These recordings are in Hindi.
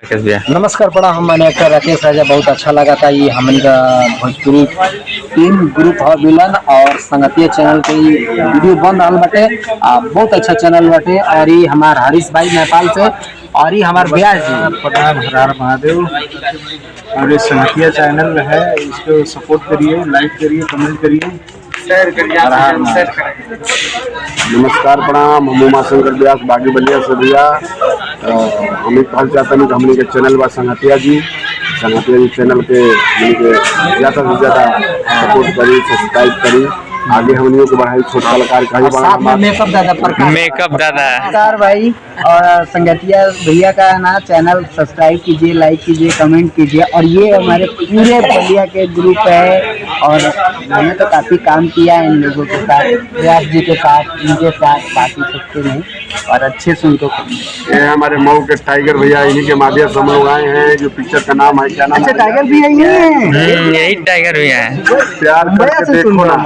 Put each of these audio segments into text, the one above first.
नमस्कार प्रणाम। हम मैंने एक्टर राकेश राजा, बहुत अच्छा लगा था ये हमन का भोजपुरी टीम ग्रुप है विलन और संगतिया चैनल के वीडियो बन रहा बटे। बहुत अच्छा चैनल बटे और ये हमार हरीश भाई नेपाल से और ये हमार ब्यास जी। प्रणाम, हर हर महादेव। और ये संगतिया चैनल है, इसको सपोर्ट करिए, लाइक करिए, कमेंट करिए, शेयर करिए। नमस्कार प्रणाम। हम उमाशंकर व्यास बागी बलिया से भैया। हम एक कहना चाहते हैं कि हमने के चैनल बा संगतिया जी चैनल के ज़्यादा से ज़्यादा सपोर्ट करी, सब्सक्राइब करी, आगे हमनियों को बढ़ाई। छोट कलाकार का ही बड़ा मेकअप दादा भाई और संगतिया भैया का ना चैनल सब्सक्राइब कीजिए, लाइक कीजिए, कमेंट कीजिए। और ये हमारे पूरे बलिया के ग्रुप है और मैंने तो काफ़ी काम किया है इन लोगों के साथ, व्यास जी के साथ, इनके साथ, बाकी सबके नहीं। और अच्छे से उनको ये हमारे मऊ के टाइगर भैया, इन्हीं के माध्यम से हम लोग आए हैं। जो पिक्चर का नाम है, क्या नाम? अच्छा, टाइगर भी आई है। यही टाइगर भैया है। प्यार करके देखो ना,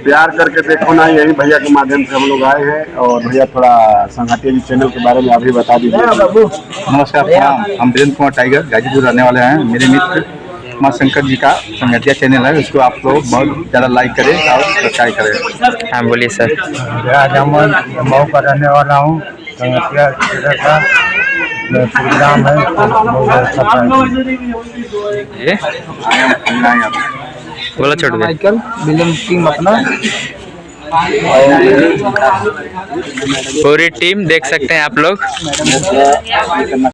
प्यार करके देखो ना, यही भैया के माध्यम से हम लोग आए हैं। और भैया थोड़ा संगतिया जी चैनल के बारे में अभी बता दीजिए। नमस्कार प्रणाम। हम वीरेंद्र कुमार टाइगर गाजीपुर रहने वाले हैं। मेरे मित्र उमाशंकर जी का संगतिया चैनल है, उसको आप लोग बहुत ज़्यादा लाइक करें और सब्सक्राइब करें। हाँ बोलिए सर। आज हम मऊ का रहने वाला हूँ। संगतिया का प्रोग्राम है, ये बोला छोड़ दे। माइकल विलन टीम अपना पूरी टीम देख सकते हैं आप लोग।